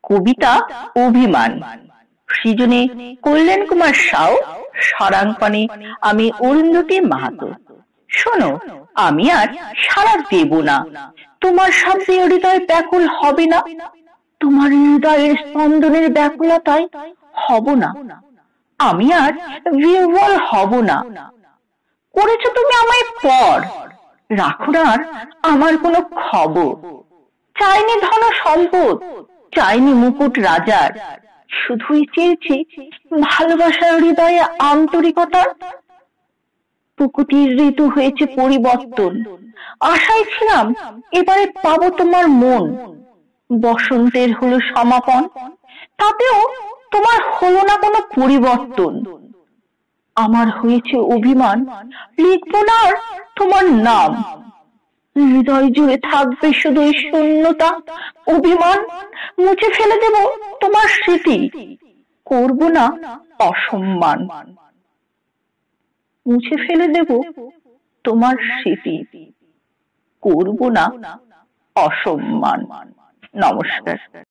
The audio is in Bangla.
কবিতা অভিমান, সৃজনে কল্যাণ কুমার সাউ, স্বরাঙ্কনে আমি অরুন্ধতী মাহাতো। শোনো, আমি আর সারা দেব না, তোমার শব্দে হৃদয় ব্যাকুল হবে না, তোমার হৃদয়ের স্পন্দনের ব্যাকুলতায় হব না, আমি আর বিহ্বল হব না। করেছো তুমি আমায় পর, রাখো না আর আমার কোনো খবর। চাইনি ধন সম্পদ, চাইনি মুকুট রাজার, শুধুই চেয়েছি ভালোবাসার হৃদয়ে আন্তরিকতা। প্রকৃতির ঋতু হয়েছে পরিবর্তন, আশায় ছিলাম এবারে পাবো তোমার মন। বসন্তের হলো সমাপন, তাতেও তোমার হলো না কোনো পরিবর্তন। আমার হয়েছে অভিমান, লিখবো না আর তোমার নাম। হৃদয় জুড়ে থাকবে শুধুই শূন্যতা, অভিমান। মুছে ফেলে দেব তোমার স্মৃতি, করব না অসম্মান। মুছে ফেলে দেব তোমার স্মৃতি, করব না অসম্মান। নমস্কার।